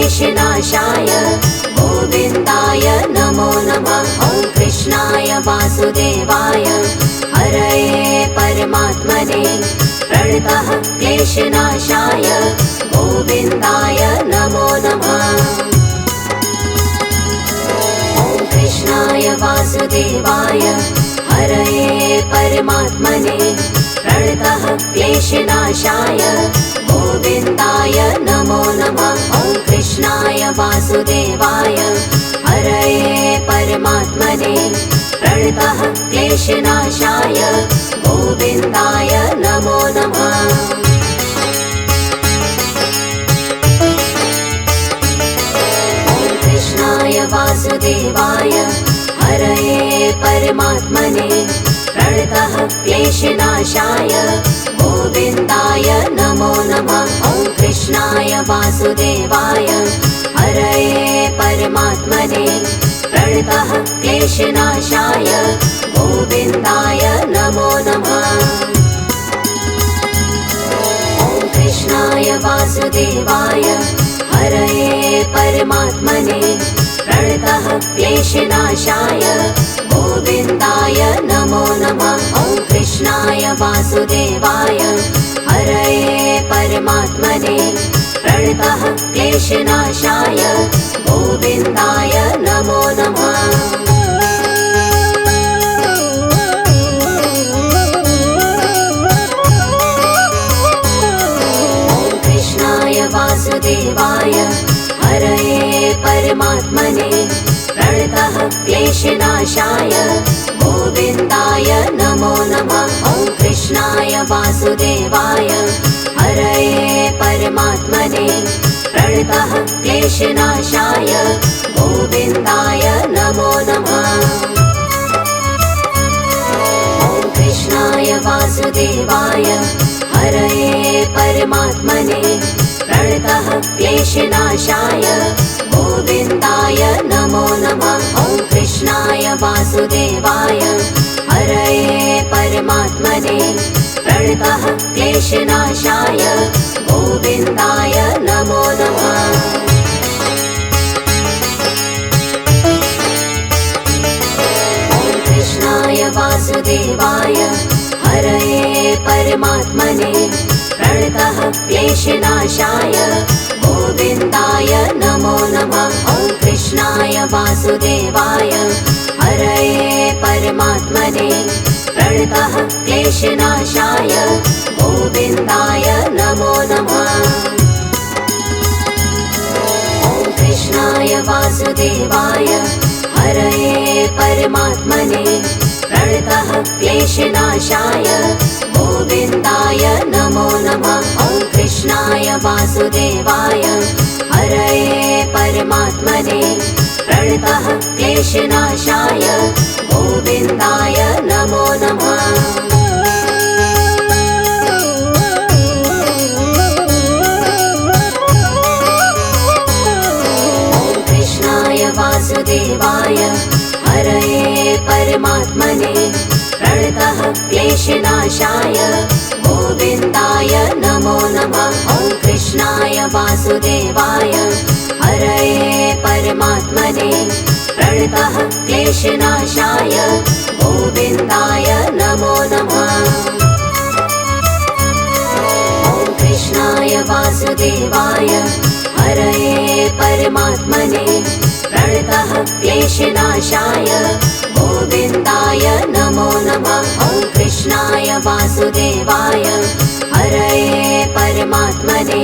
क्लेशनाशाय गोविन्दाय नमो नमः। ॐ कृष्णाय वासुदेवाय हरये परमात्मने प्रणतः क्लेशनाशाय गोविन्दाय नमो नमः। ॐ कृष्णाय वासुदेवाय हरये परमात्मने प्रणतः क्लेशनाशाय गोविन्दाय नमो नमः। ॐ कृष्णाय वासुदेवाय हरये परमात्मने प्रणतः क्लेशनाशाय गोविन्दाय नमो नमः। ॐ कृष्णाय वासुदेवाय हरये परमात्मने प्रणतः क्लेशनाशाय गोविन्दाय नमो नमः। ॐ कृष्णाय वासुदेवाय हरये परमात्मने प्रणतः क्लेशनाशाय गोविन्दाय नमो नमः। ॐ कृष्णाय वासुदेवाय हरये परमात्मने प्रणतः क्लेशनाशाय गोविन्दाय नमो नमः। ॐ कृष्णाय वासुदेवाय हरये परमात्मने प्रणतः क्लेशनाशाय गोविन्दाय नमो नमः। ॐ कृष्णाय वासुदेवाय हरये परमात्मने प्रणतः क्लेशनाशाय गोविन्दाय नमो नमः। ॐ कृष्णाय वासुदेवाय हरये परमात्मने प्रणतः क्लेशनाशाय गोविन्दाय नमो नमः। ॐ कृष्णाय वासुदेवाय हरये परमात्मने प्रणतः क्लेशनाशाय गोविन्दाय नमो नमः। ॐ कृष्णाय वासुदेवाय हरये परमात्मने प्रणतः क्लेशनाशाय गोविन्दाय नमो नमः। ॐ कृष्णाय वासुदेवाय हरये परमात्मने प्रणतः क्लेशनाशाय गोविन्दाय नमो नमः। ॐ कृष्णाय वासुदेवाय हरये परमात्मने प्रणतः क्लेशनाशाय गोविन्दाय नमो नमः। ॐ कृष्णाय वासुदेवाय हरये परमात्मने प्रणतः क्लेशनाशाय गोविन्दाय नमो नमः। ॐ कृष्णाय वासुदेवाय हरये परमात्मने प्रणतः क्लेशनाशाय गोविन्दाय नमो नमः। ॐ कृष्णाय वासुदेवाय हरये परमात्मने प्रणतः क्लेशनाशाय गोविन्दाय नमो नमः। ॐ कृष्णाय वासुदेवाय हरये परमात्मने प्रणतः क्लेशनाशाय गोविन्दाय नमो नमः। ॐ कृष्णाय वासुदेवाय हरये परमात्मने प्रणतः क्लेशनाशाय गोविन्दाय नमो नमः। ॐ कृष्णाय वासुदेवाय हरये परमात्मने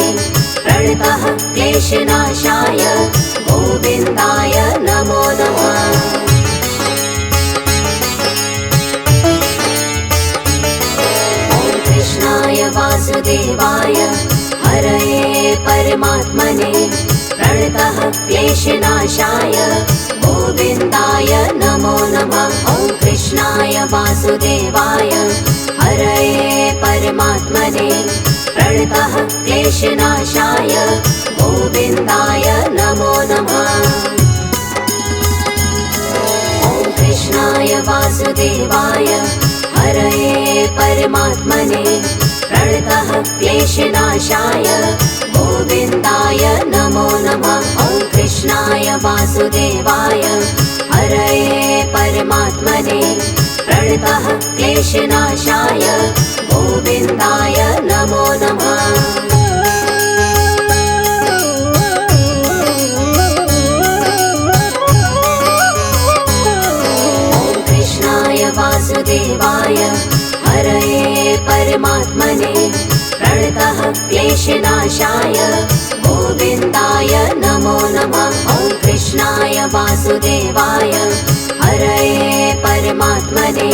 प्रणतः क्लेशनाशाय गोविन्दाय नमो नमः। ॐ कृष्णाय वासुदेवाय हरये परमात्मने प्रणतः क्लेशनाशाय गोविन्दाय नमो नमः। ॐ कृष्णाय वासुदेवाय हरये परमात्मने प्रणतः क्लेशनाशाय गोविन्दाय नमो नमः। ॐ कृष्णाय वासुदेवाय हरये परमात्मने प्रणतः क्लेशनाशाय गोविन्दाय नमो नमः। वासुदेवाय हरये परमात्मने प्रणतः क्लेशनाशाय गोविन्दाय नमो नमः। वासुदेवाय हरये परमात्मने प्रणतः क्लेशनाशाय गोविन्दाय नमो नमः। ॐ कृष्णाय वासुदेवाय हरये परमात्मने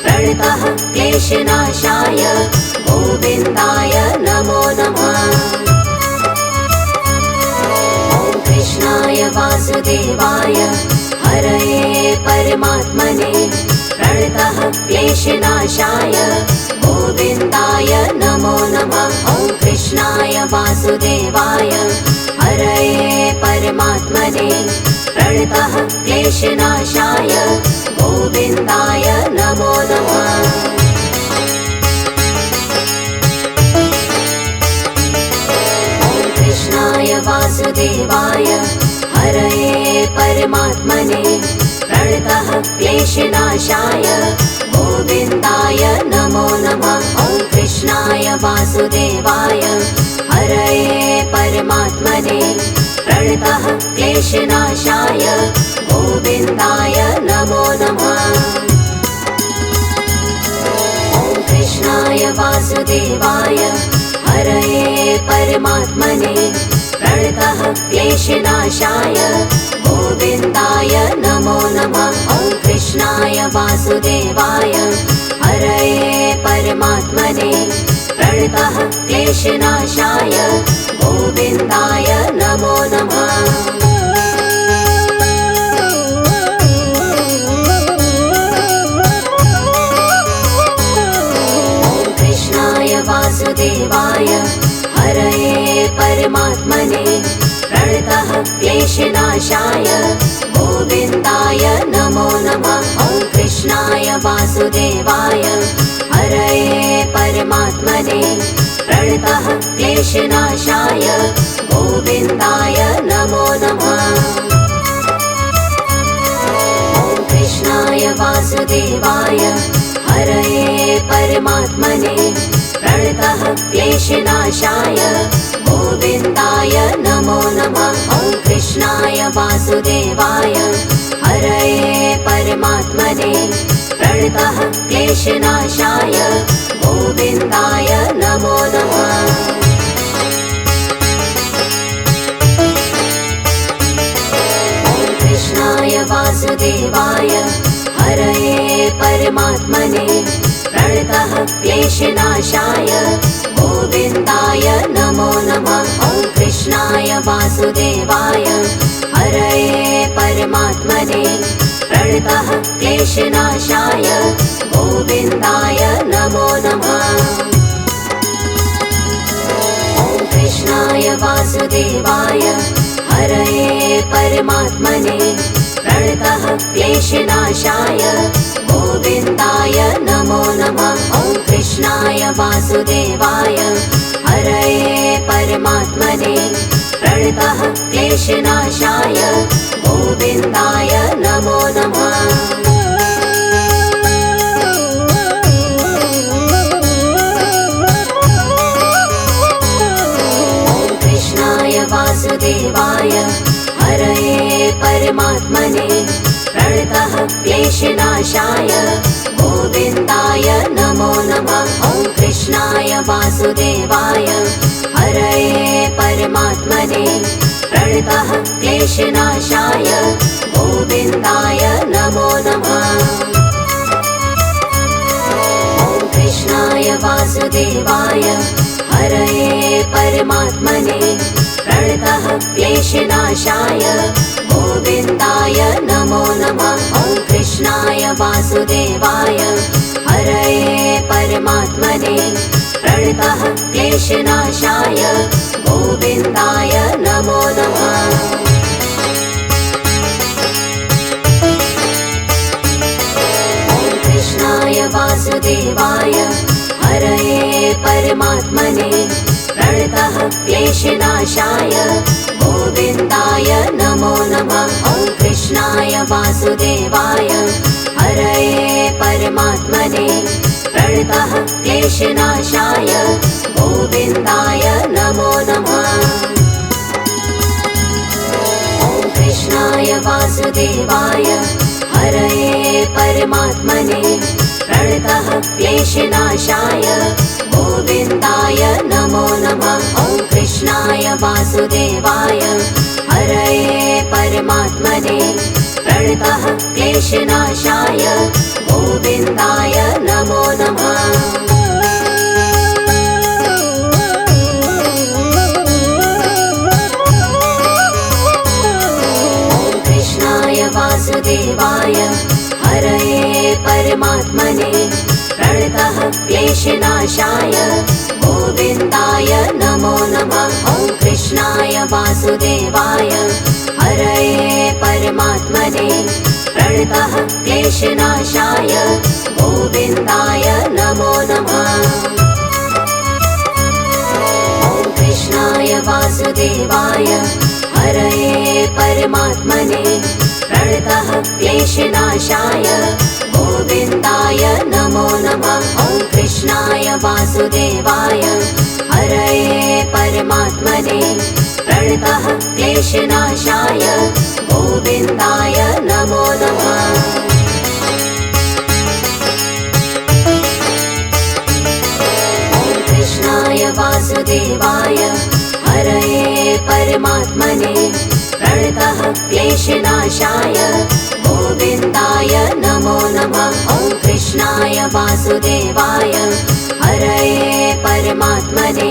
प्रणतः क्लेशनाशाय गोविन्दाय नमो नमः। ॐ कृष्णाय वासुदेवाय हरये परमात्मने प्रणतः क्लेशनाशाय गोविन्दाय नमो नमः। ॐ कृष्णाय वासुदेवाय हरये परमात्मने प्रणतः क्लेशनाशाय गोविन्दाय नमो नमः। ॐ कृष्णाय वासुदेवाय हरये परमात्मने प्रणतः क्लेशनाशाय गोविन्दाय नमो नमः। ॐ कृष्णाय वासुदेवाय हरये परमात्मने प्रणतः क्लेशनाशाय गोविन्दाय नमो नमः। ॐ कृष्णाय वासुदेवाय हरये परमात्मने प्रणतः क्लेशनाशाय गोविन्दाय नमो नमः। ॐ कृष्णाय वासुदेवाय हरये परमात्मने प्रणतः क्लेशनाशाय गोविन्दाय नमो नमः। ॐ कृष्णाय वासुदेवाय हरये परमात्मने प्रणतः क्लेशनाशाय गोविन्दाय नमो नमः। ॐ कृष्णाय वासुदेवाय हरये परमात्मने प्रणतः क्लेशनाशाय गोविन्दाय नमो नमः। ॐ कृष्णाय वासुदेवाय हरये परमात्मने प्रणतः क्लेशनाशाय गोविन्दाय नमो नमः। ॐ कृष्णाय वासुदेवाय हरये परमात्मने प्रणतः क्लेशनाशाय गोविन्दाय नमो नमः। ॐ कृष्णाय वासुदेवाय हरये परमात्मने प्रणतः क्लेशनाशाय गोविन्दाय नमो नमः। ॐ कृष्णाय वासुदेवाय हरये परमात्मने प्रणतः क्लेशनाशाय गोविन्दाय नमो नमः। ॐ कृष्णाय वासुदेवाय हरये परमात्मने प्रणतः क्लेशनाशाय गोविन्दाय नमो नमः। ॐ कृष्णाय वासुदेवाय हरये परमात्मने प्रणतः क्लेशनाशाय गोविन्दाय नमो नमः। ॐ कृष्णाय वासुदेवाय हरये परमात्मने प्रणतः क्लेशनाशाय गोविन्दाय नमो नमः। ॐ कृष्णाय वासुदेवाय हरये परमात्मने प्रणतः क्लेशनाशाय गोविन्दाय नमो नमः। ॐ कृष्णाय वासुदेवाय हरये परमात्मने प्रणतः क्लेशनाशाय गोविन्दाय नमो नमः। ॐ कृष्णाय वासुदेवाय हरये परमात्मने प्रणतः क्लेशनाशाय गोविन्दाय नमो नमः। ॐ कृष्णाय वासुदेवाय हरये परमात्मने प्रणतः क्लेशनाशाय गोविन्दाय नमो नमः। ॐ वासुदेवाय हरये परमात्मने प्रणतः क्लेशनाशाय गोविन्दाय नमो नमः। ॐ कृष्णाय वासुदेवाय हरये परमात्मने प्रणतः क्लेशनाशाय गोविन्दाय नमो नमः। ॐ कृष्णाय वासुदेवाय हरये परमात्मने प्रणतः क्लेशनाशाय गोविन्दाय नमो नमः। ॐ कृष्णाय वासुदेवाय हरये परमात्मने प्रणतः क्लेशनाशाय गोविन्दाय नमो नमः। ॐ कृष्णाय वासुदेवाय हरये परमात्मने प्रणतः क्लेशनाशाय गोविन्दाय नमो नमः। ॐ कृष्णाय वासुदेवाय हरये परमात्मने प्रणतः क्लेशनाशाय गोविन्दाय नमो नमः। ॐ कृष्णाय वासुदेवाय हरये परमात्मने प्रणतः क्लेशनाशाय गोविन्दाय नमो नमः। ॐ कृष्णाय वासुदेवाय हरये परमात्मने प्रणतः क्लेशनाशाय गोविन्दाय नमो नमः। ॐ कृष्णाय वासुदेवाय हरये परमात्मने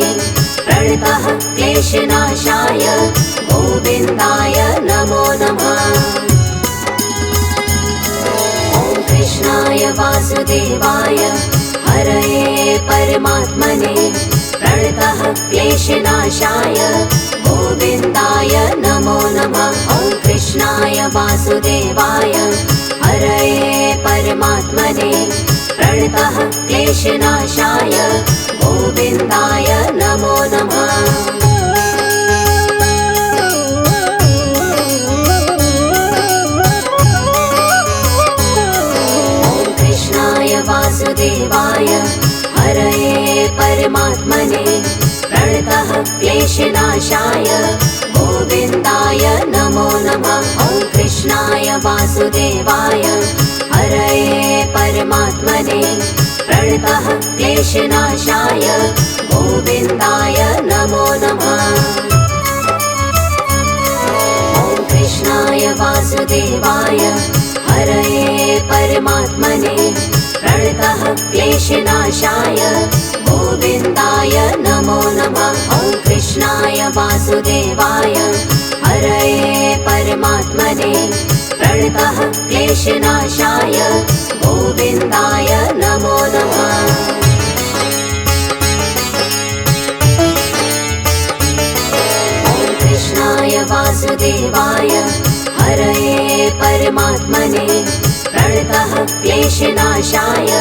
प्रणतः क्लेशनाशाय गोविन्दाय नमो नमः। ॐ कृष्णाय वासुदेवाय हरये परमात्मने प्रणतः क्लेशनाशाय गोविन्दाय नमो नमः। ॐ कृष्णाय वासुदेवाय हरये परमात्मने प्रणतः क्लेशनाशाय गोविन्दाय नमो नमः। ॐ कृष्णाय वासुदेवाय हरये परमात्मने प्रणतः क्लेशनाशाय गोविन्दाय नमो नमः। ॐ कृष्णाय वासुदेवाय हरये परमात्मने प्रणतः क्लेशनाशाय गोविन्दाय नमो नमः। ॐ कृष्णाय वासुदेवाय हरये परमात्मने प्रणतः क्लेशनाशाय गोविन्दाय नमो नमः। ॐ कृष्णाय वासुदेवाय हरये परमात्मने प्रणतः क्लेशनाशाय गोविन्दाय नमो नमः। ॐ कृष्णाय वासुदेवाय हरये परमात्मने प्रणतः क्लेशनाशाय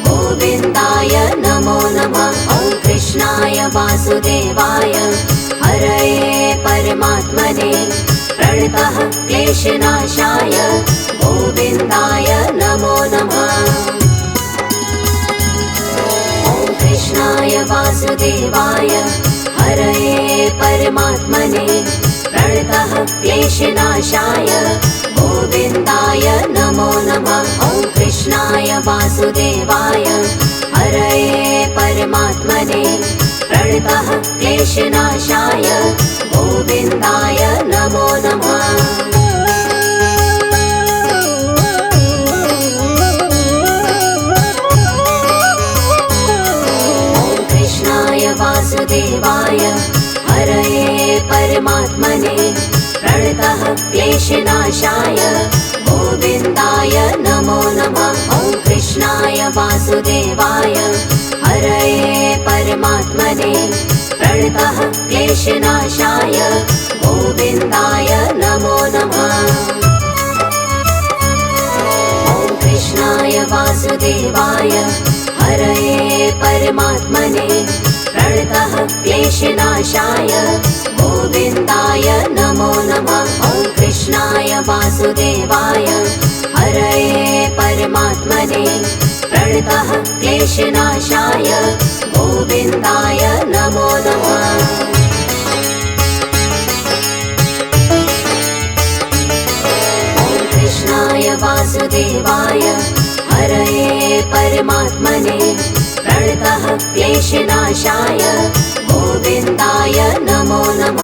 गोविन्दाय नमो नमः। ॐ कृष्णाय वासुदेवाय हरये परमात्मने प्रणतः क्लेशनाशाय गोविन्दाय नमो नमः। ॐ कृष्णाय वासुदेवाय हरये परमात्मने प्रणतः क्लेशनाशाय गोविन्दाय नमो नमः। ॐ कृष्णाय वासुदेवाय हरये परमात्मने प्रणतः क्लेशनाशाय गोविन्दाय नमो नमः। ॐ कृष्णाय वासुदेवाय हरये परमात्मने प्रणतः क्लेशनाशाय गोविन्दाय नमो नमः। ॐ कृष्णाय वासुदेवाय हरये परमात्मने प्रणतः क्लेशनाशाय गोविन्दाय नमो नमः। ॐ कृष्णाय वासुदेवाय हरये परमात्मने प्रणतः क्लेशनाशाय गोविन्दाय नमो नमः। ॐ कृष्णाय कृष्णाय वासुदेवाय हरये परमात्मने प्रणतः क्लेशनाशाय गोविन्दाय नमो नमः। कृष्णाय वासुदेवाय हरये परमात्मने प्रणतः क्लेशनाशाय गोविन्दाय नमो नमः।